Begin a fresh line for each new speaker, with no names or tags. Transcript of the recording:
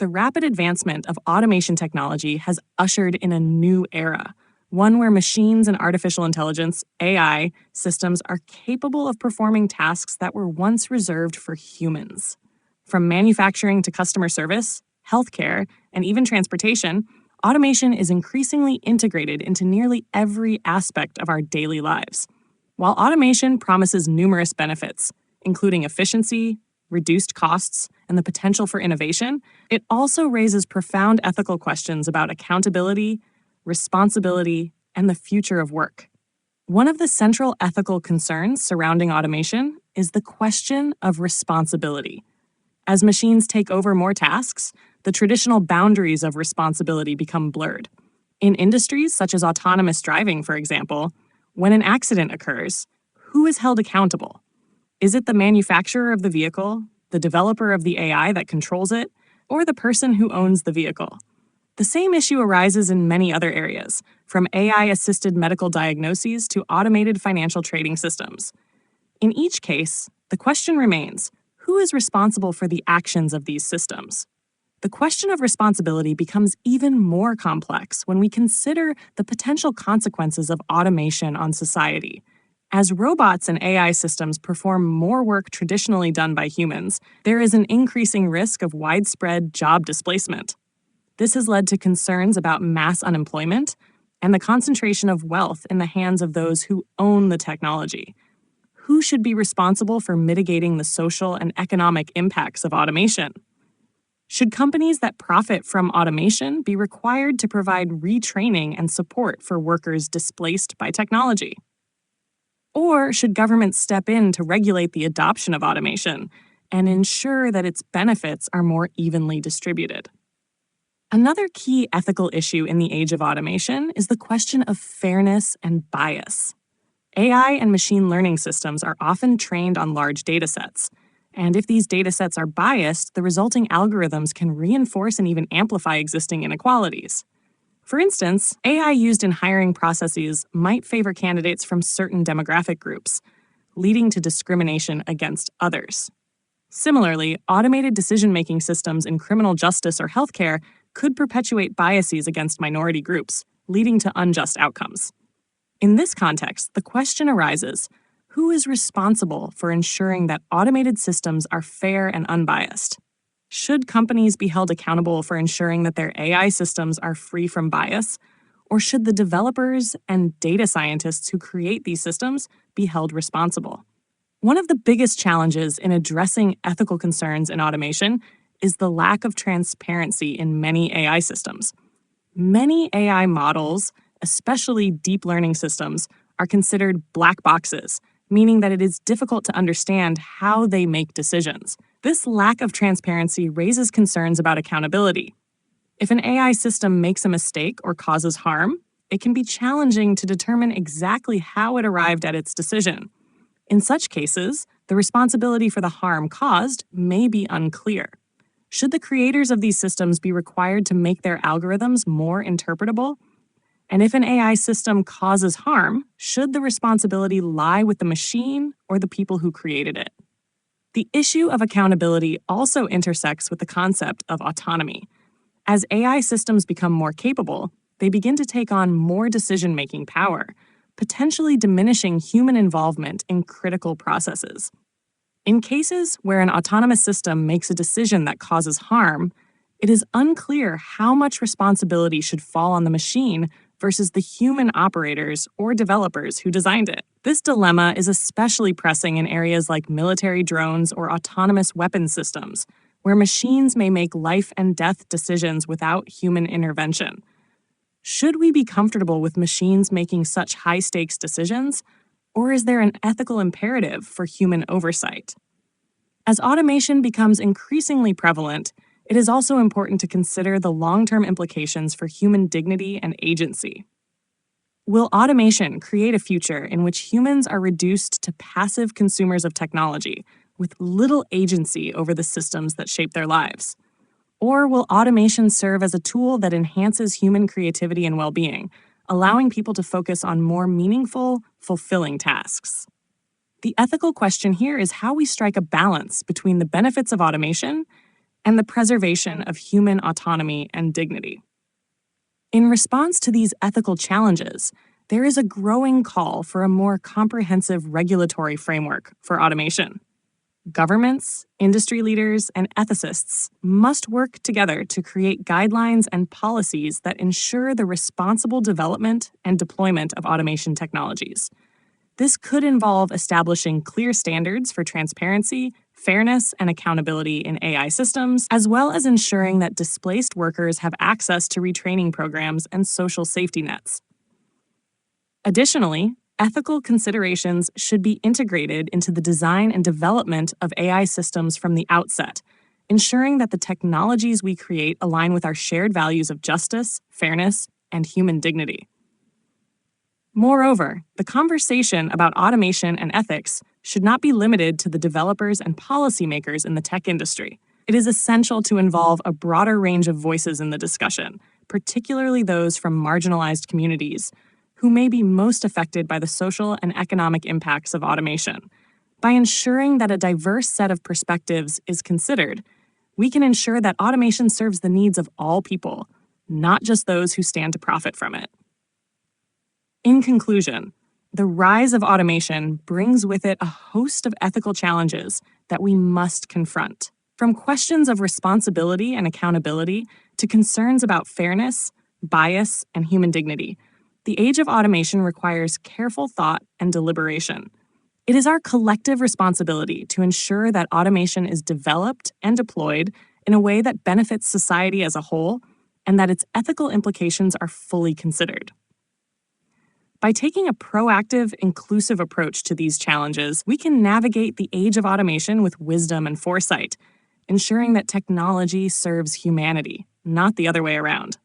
The rapid advancement of automation technology has ushered in a new era, one where machines and artificial intelligence, AI, systems are capable of performing tasks that were once reserved for humans. From manufacturing to customer service, healthcare, and even transportation, automation is increasingly integrated into nearly every aspect of our daily lives. While automation promises numerous benefits, including efficiency, reduced costs, and the potential for innovation, it also raises profound ethical questions about accountability, responsibility, and the future of work. One of the central ethical concerns surrounding automation is the question of responsibility. As machines take over more tasks, the traditional boundaries of responsibility become blurred. In industries such as autonomous driving, for example, when an accident occurs, who is held accountable? Is it the manufacturer of the vehicle, the developer of the AI that controls it, or the person who owns the vehicle? The same issue arises in many other areas, from AI-assisted medical diagnoses to automated financial trading systems. In each case, the question remains, who is responsible for the actions of these systems? The question of responsibility becomes even more complex when we consider the potential consequences of automation on society. As robots and AI systems perform more work traditionally done by humans, there is an increasing risk of widespread job displacement. This has led to concerns about mass unemployment and the concentration of wealth in the hands of those who own the technology. Who should be responsible for mitigating the social and economic impacts of automation? Should companies that profit from automation be required to provide retraining and support for workers displaced by technology? Or should governments step in to regulate the adoption of automation and ensure that its benefits are more evenly distributed? Another key ethical issue in the age of automation is the question of fairness and bias. AI and machine learning systems are often trained on large datasets, and if these datasets are biased, the resulting algorithms can reinforce and even amplify existing inequalities. For instance, AI used in hiring processes might favor candidates from certain demographic groups, leading to discrimination against others. Similarly, automated decision-making systems in criminal justice or healthcare could perpetuate biases against minority groups, leading to unjust outcomes. In this context, the question arises, who is responsible for ensuring that automated systems are fair and unbiased? Should companies be held accountable for ensuring that their AI systems are free from bias? Or should the developers and data scientists who create these systems be held responsible? One of the biggest challenges in addressing ethical concerns in automation is the lack of transparency in many AI systems. Many AI models, especially deep learning systems, are considered black boxes, meaning that it is difficult to understand how they make decisions. This lack of transparency raises concerns about accountability. If an AI system makes a mistake or causes harm, it can be challenging to determine exactly how it arrived at its decision. In such cases, the responsibility for the harm caused may be unclear. Should the creators of these systems be required to make their algorithms more interpretable? And if an AI system causes harm, should the responsibility lie with the machine or the people who created it? The issue of accountability also intersects with the concept of autonomy. As AI systems become more capable, they begin to take on more decision-making power, potentially diminishing human involvement in critical processes. In cases where an autonomous system makes a decision that causes harm, it is unclear how much responsibility should fall on the machine versus the human operators or developers who designed it. This dilemma is especially pressing in areas like military drones or autonomous weapons systems, where machines may make life and death decisions without human intervention. Should we be comfortable with machines making such high-stakes decisions, or is there an ethical imperative for human oversight? As automation becomes increasingly prevalent, it is also important to consider the long-term implications for human dignity and agency. Will automation create a future in which humans are reduced to passive consumers of technology, with little agency over the systems that shape their lives? Or will automation serve as a tool that enhances human creativity and well-being, allowing people to focus on more meaningful, fulfilling tasks? The ethical question here is how we strike a balance between the benefits of automation and the preservation of human autonomy and dignity. In response to these ethical challenges, there is a growing call for a more comprehensive regulatory framework for automation. Governments, industry leaders, and ethicists must work together to create guidelines and policies that ensure the responsible development and deployment of automation technologies. This could involve establishing clear standards for transparency, fairness, and accountability in AI systems, as well as ensuring that displaced workers have access to retraining programs and social safety nets. Additionally, ethical considerations should be integrated into the design and development of AI systems from the outset, ensuring that the technologies we create align with our shared values of justice, fairness, and human dignity. Moreover, the conversation about automation and ethics should not be limited to the developers and policymakers in the tech industry. It is essential to involve a broader range of voices in the discussion, particularly those from marginalized communities, who may be most affected by the social and economic impacts of automation. By ensuring that a diverse set of perspectives is considered, we can ensure that automation serves the needs of all people, not just those who stand to profit from it. In conclusion, the rise of automation brings with it a host of ethical challenges that we must confront. From questions of responsibility and accountability to concerns about fairness, bias, and human dignity, the age of automation requires careful thought and deliberation. It is our collective responsibility to ensure that automation is developed and deployed in a way that benefits society as a whole and that its ethical implications are fully considered. By taking a proactive, inclusive approach to these challenges, we can navigate the age of automation with wisdom and foresight, ensuring that technology serves humanity, not the other way around.